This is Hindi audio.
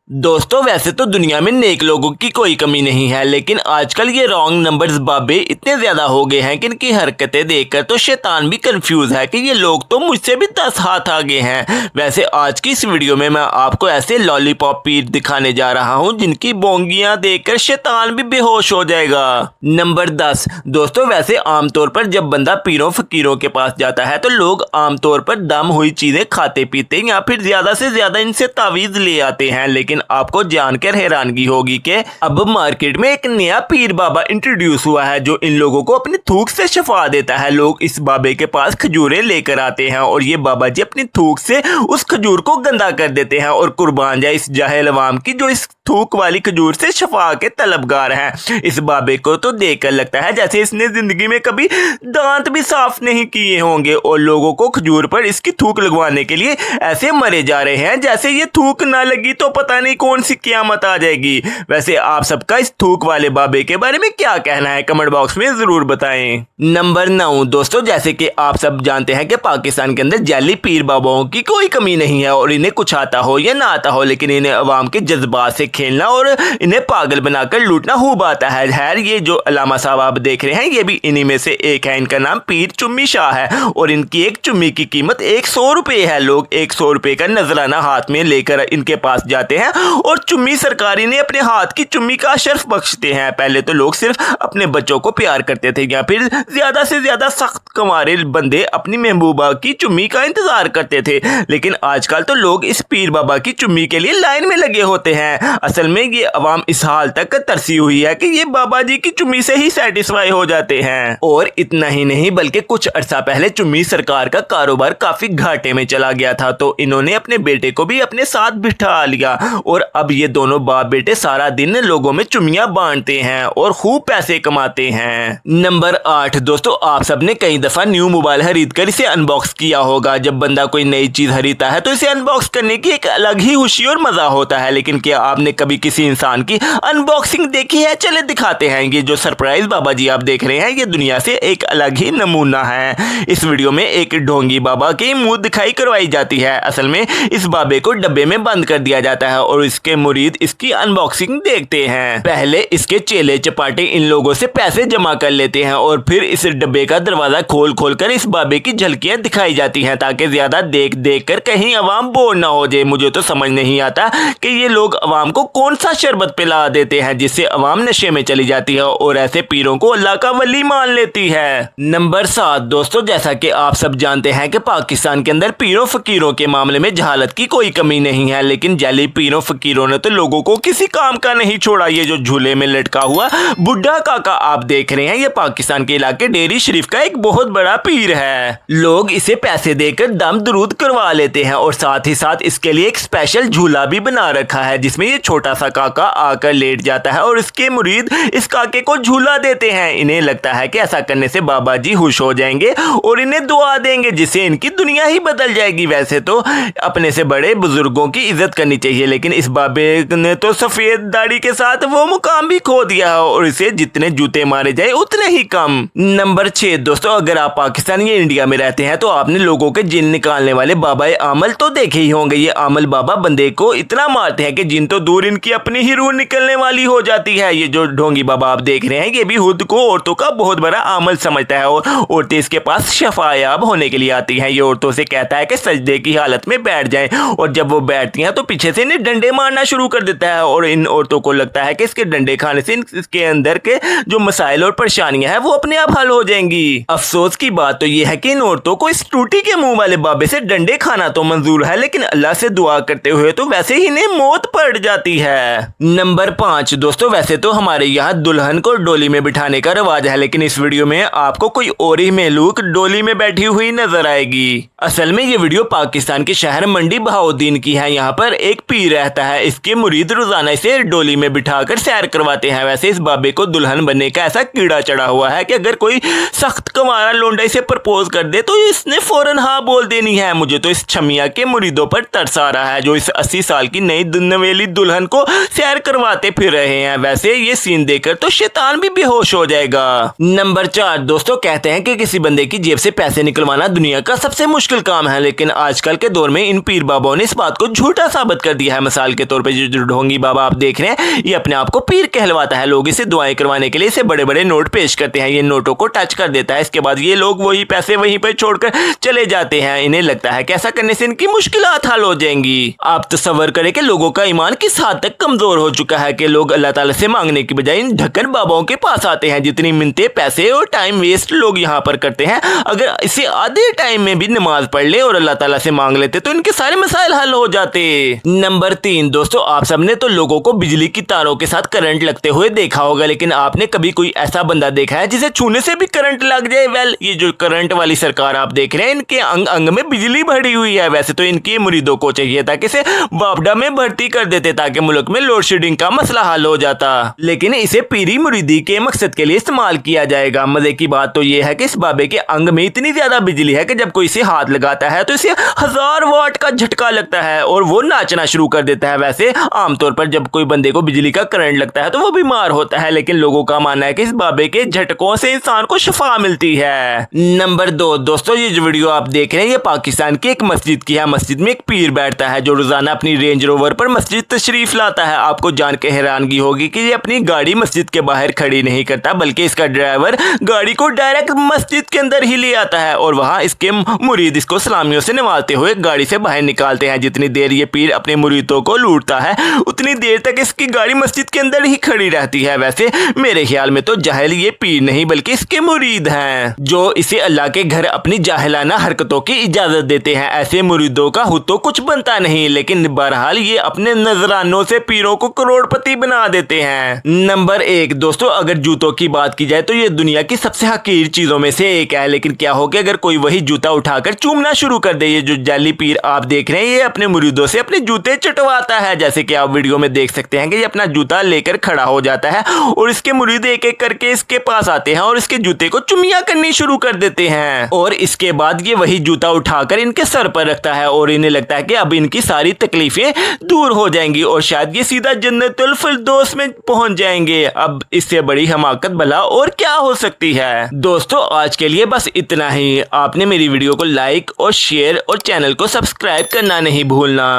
दोस्तों वैसे तो दुनिया में नेक लोगों की कोई कमी नहीं है, लेकिन आजकल ये रॉन्ग नंबर्स बाबे इतने ज्यादा हो गए हैं कि इनकी हरकतें देखकर तो शैतान भी कंफ्यूज है कि ये लोग तो मुझसे भी 10 हाथ आगे हैं। वैसे आज की इस वीडियो में मैं आपको ऐसे लॉलीपॉप पीर दिखाने जा रहा हूं जिनकी बोंगियां देखकर शैतान भी बेहोश हो जाएगा। नंबर 10 दोस्तों, वैसे आमतौर पर जब बंदा पीरों फकीरों के पास जाता है तो लोग आमतौर पर दम हुई चीजें खाते पीते या फिर ज्यादा से ज्यादा इनसे तावीज ले आते हैं, लेकिन आपको जानकर हैरानगी होगी कि अब मार्केट में एक नया पीर बाबा इंट्रोड्यूस हुआ है जो इन लोगों को अपनी थूक से शफा देता है। लोग इस बाबे के पास खजूरें लेकर आते हैं और ये बाबा जी अपनी थूक से उस खजूर को गंदा कर देते हैं और कुर्बान जाए इस जाहिल अवाम की जो इस थूक वाली खजूर से शफा के तलबगार हैं। इस बाबे को तो देखकर लगता है जैसे इसने जिंदगी में कभी दांत भी साफ नहीं किए होंगे और लोगों को खजूर पर इसकी थूक लगवाने के लिए ऐसे मरे जा रहे हैं जैसे ये थूक ना लगी तो पता नहीं कौन सी कियामत आ जाएगी। वैसे आप सबका इस थूक वाले बाबे के बारे में क्या कहना है कमेंट बॉक्स में जरूर बताएं। नंबर 9 दोस्तों, जैसे कि आप सब जानते हैं कि पाकिस्तान के अंदर जाली पीर बाबाओं की कोई कमी नहीं है और इन्हें कुछ आता हो या ना आता हो, लेकिन इन्हें अवाम के जज्बात से खेलना और इन्हें पागल बनाकर लूटना खूब आता है। खैर ये जो अलामा साहब आप देख रहे हैं ये भी इन्हीं में से एक है। इनका नाम पीर चुम्मी शाह है और इनकी एक चुम्मी की कीमत 100 रुपए है। लोग 100 रुपए का नजराना हाथ में लेकर इनके पास जाते हैं और चुम्मी सरकारी ने अपने हाथ की चुम्मी का शर्फ बख्शते हैं। पहले तो लोग सिर्फ अपने बच्चों को प्यार करते थे या फिर ज्यादा से ज्यादा सख्त कमारे बंदे अपनी महबूबा की चुम्मी का इंतजार करते थे, लेकिन आजकल तो लोग इस पीर बाबा की चुम्मी के लिए लाइन में लगे होते हैं। असल में ये अवाम इस हाल तक तरसी हुई है कि ये बाबा जी की चुम्मी से ही सेटिस्फाई हो जाते हैं। और इतना ही नहीं बल्कि कुछ अरसा पहले चुम्मी सरकार का कारोबार काफी घाटे में चला गया था तो इन्होंने अपने बेटे को भी अपने साथ बिठा लिया और अब ये दोनों बाप बेटे सारा दिन लोगों में चुम्मियां बांटते हैं और खूब पैसे कमाते हैं। नंबर 8 दोस्तों, आप सबने कई दफा न्यू मोबाइल खरीद कर इसे अनबॉक्स किया होगा। जब बंदा कोई नई चीज खरीदता है तो इसे अनबॉक्स करने की एक अलग ही खुशी और मजा होता है, लेकिन क्या आपने कभी किसी इंसान की अनबॉक्सिंग देखी है? चले दिखाते हैं। ये जो सरप्राइज बाबा जी आप देख रहे हैं ये दुनिया से एक अलग ही नमूना है। इस वीडियो में एक ढोंगी बाबा की मुंह दिखाई करवाई जाती है। असल में इस बाबे को डब्बे में बंद कर दिया जाता है और इसके मुरीद इसकी अनबॉक्सिंग देखते हैं। पहले इसके चेले चपाटे इन लोगों से पैसे जमा कर लेते हैं और फिर इस डब्बे का दरवाजा खोल खोल कर इस बाबे की झलकियां दिखाई जाती हैं ताकि ज्यादा देख देख कर कहीं अवाम बोर ना हो जाए। मुझे तो समझ नहीं आता कि ये लोग अवाम को कौन सा शरबत पिला देते हैं जिससे अवाम नशे में चली जाती है और ऐसे पीरों को अल्लाह का वली मान लेती है। नंबर 7 दोस्तों, जैसा कि आप सब जानते हैं कि पाकिस्तान के अंदर पीरों फकीरों के मामले में जहालत की कोई कमी नहीं है, लेकिन जाली पीरों फकीरों ने तो लोगों को किसी काम का नहीं छोड़ा। ये जो झूले में लटका हुआ बुढ़ा काका आप देख रहे हैं ये पाकिस्तान के इलाके डेरी शरीफ का एक बहुत बड़ा पीर है। लोग इसे पैसे देकर दम दुरूद करवा लेते हैं और साथ ही साथ इसके लिए एक स्पेशल झूला भी बना रखा है जिसमें ये छोटा सा काका आकर लेट जाता है और इसके मुरीद इस काके को झूला देते हैं। इन्हें लगता है कि ऐसा करने से बाबा जी खुश हो जाएंगे और इन्हें दुआ देंगे जिससे इनकी दुनिया ही बदल जाएगी। वैसे तो अपने से बड़े बुजुर्गों की इज्जत करनी चाहिए, लेकिन इस बाबे ने तो सफेद दाढ़ी के साथ वो मुकाम भी खो दिया और इसे जितने जूते मारे जाए उतने ही कम। नंबर 6 दोस्तों, अगर आप पाकिस्तान या इंडिया में रहते हैं तो आपने लोगों के जिन निकालने वाले बाबा आमल तो देखे ही होंगे। ये आमल बाबा बंदे को इतना मारते हैं कि जिन तो दूर इनकी अपनी ही रूह निकलने वाली हो जाती है। ये जो ढोंगी बाबा आप देख रहे हैं ये भी खुद को औरतों का बहुत बड़ा आमल समझता है और औरतें इसके पास शफायाब होने के लिए आती हैं। ये औरतों से कहता है कि सजदे की हालत में बैठ जाएं और जब वो बैठती हैं तो पीछे से इन्हें डंडे मारना शुरू कर देता है और इन औरतों को लगता है कि इसके डंडे खाने से इसके अंदर के जो मसाइल और परेशानियां हैं वो अपने आप हल हो जाएंगी। अफसोस की बात तो ये है कि इन औरतों को इस टूटी के मुंह वाले बाबे से डंडे खाना तो मंजूर है, लेकिन अल्लाह से दुआ करते हुए तो वैसे ही इन्हें मौत पड़ जाती है। नंबर 5 दोस्तों, वैसे तो हमारे यहाँ दुल्हन को डोली में बिठाने का रिवाज है, लेकिन इस वीडियो में आपको कोई और ही मेलूक डोली में बैठी हुई नजर आएगी। असल में ये वीडियो पाकिस्तान के शहर मंडी बहाउद्दीन की है। यहाँ पर एक पीर रहता है, इसके मुरीद रोजाना इसे डोली में बिठाकर सैर करवाते हैं। वैसे इस बाबे को दुल्हन बनने का ऐसा कीड़ा चढ़ा हुआ है कि अगर कोई सख्त कमारा लोंडा इसे प्रपोज कर दे तो इसने फौरन हाँ बोल देनी है। मुझे तो इस छमिया के मुरीदों पर तरस आ रहा है जो इस 80 साल की नई नवेली दुल्हन दुल्हन को सैर करवाते फिर रहे हैं। वैसे ये सीन देखकर तो शैतान भी बेहोश हो जाएगा। नंबर 4 दोस्तों, कहते हैं कि किसी बंदे की जेब से पैसे निकलवाना दुनिया का सबसे मुश्किल काम है, लेकिन आजकल के दौर में इन पीर बाबाओं ने इस बात को झूठा साबित कर दिया है। मिसाल के तौर पे जो ढोंगी बाबा आप देख रहे हैं, ये अपने आप को पीर कहलवाता है। लोग इसे दुआएं करवाने के लिए इसे बड़े बड़े नोट पेश करते हैं। ये नोटों को टच कर देता है, इसके बाद ये लोग वही पैसे वहीं पर छोड़कर चले जाते हैं। इन्हें लगता है कि ऐसा करने से इनकी मुश्किलात हल हो जाएंगी। आप तसव्वुर करें कि लोगों का ईमान किस हद तक कमजोर हो चुका है कि लोग अल्लाह ताला से मांगने की बजाय इन ढक्कन बाबाओं के पास आते हैं। जितनी मिन्नतें, पैसे और टाइम वेस्ट लोग यहाँ पर करते हैं, अगर इसे आधे टाइम में भी नमाज पढ़ ले और अल्लाह ताला से मांग लेते तो इनके सारे मसाइल हल हो जाते। नंबर 3 दोस्तों, आप सबने तो लोगों को बिजली की तारों के साथ करंट लगते हुए देखा होगा, लेकिन आपने कभी कोई ऐसा बंदा देखा है जिसे छूने से भी करंट लग जाए? वेल, ये जो करंट वाली सरकार आप देख रहे हैं, इनके अंग अंग में बिजली भरी हुई है। वैसे तो इनके मुरीदों को चाहिए था कि इसे बापडा में भर्ती कर देते ताकि मुल्क में लोड शेडिंग का मसला हल हो जाता, लेकिन इसे पीरी मुरीदी के मकसद के लिए इस्तेमाल किया जाएगा। मजे की बात तो ये है कि इस बाबे के अंग में इतनी ज्यादा बिजली है कि जब कोई इसे हाथ लगाता है तो इसे 1000 वाट का झटका लगता है और वो नाचना शुरू कर देता है। वैसे आमतौर पर जब कोई बंदे को बिजली का करंट लगता है तो वो बीमार होता है, लेकिन लोगों का मानना है कि इस बाबे के झटकों से इंसान को शिफा मिलती है। नंबर 2 दोस्तों, ये जो वीडियो आप देख रहे हैं, ये पाकिस्तान की एक मस्जिद की है। मस्जिद में एक पीर बैठता है जो रोजाना अपनी रेंज रोवर पर मस्जिद तशरीफ लाता है। आपको जान के हैरानगी होगी कि ये अपनी गाड़ी मस्जिद के बाहर खड़ी नहीं करता, बल्कि इसका ड्राइवर गाड़ी को डायरेक्ट मस्जिद के अंदर ही ले आता है और वहां इसके मुरीद इसको सलामियों से नवाजते हुए गाड़ी से बाहर निकालते हैं। जितनी देर ये पीर अपने मुरीदों को लूटता है, उतनी देर तक इसकी गाड़ी मस्जिद के अंदर ही खड़ी रहती है। वैसे मेरे ख्याल में तो जाहिल ये पीर नहीं बल्कि इसके मुरीद हैं, जो इसे अल्लाह के घर अपनी जाहिलाना हरकतों की इजाजत देते हैं। ऐसे मुरीदों का हुत तो कुछ बनता नहीं, लेकिन बहरहाल ये अपने नजरानों से पीरों को करोड़पति बना देते हैं। नंबर 1 दोस्तों, अगर जूतों की बात की जाए तो ये दुनिया की सबसे हकीर चीजों में से एक है, लेकिन क्या हो कि अगर कोई वही जूता उठाकर चूमना शुरू कर दे। ये जो जाली पीर आप देख रहे हैं, ये अपने मुरीदों से अपने जूते चटवाता है। जैसे कि आप वीडियो में देख सकते हैं कि ये अपना जूता लेकर खड़ा हो जाता है और इसके मुरीद एक एक करके इसके पास आते हैं और इसके जूते को चुमिया करनी शुरू कर देते हैं और इसके बाद ये वही जूता उठाकर इनके सर पर रखता है और इन्हें लगता है कि अब इनकी सारी तकलीफें दूर हो जाएंगी और शायद ये सीधा जन्नतुल फिरदौस में पहुंच जाएंगे। अब इससे बड़ी हमाकत भला और क्या हो सकती है। दोस्तों, आज के लिए बस इतना ही। आपने मेरी वीडियो को लाइक और शेयर और चैनल को सब्सक्राइब करना नहीं भूलना।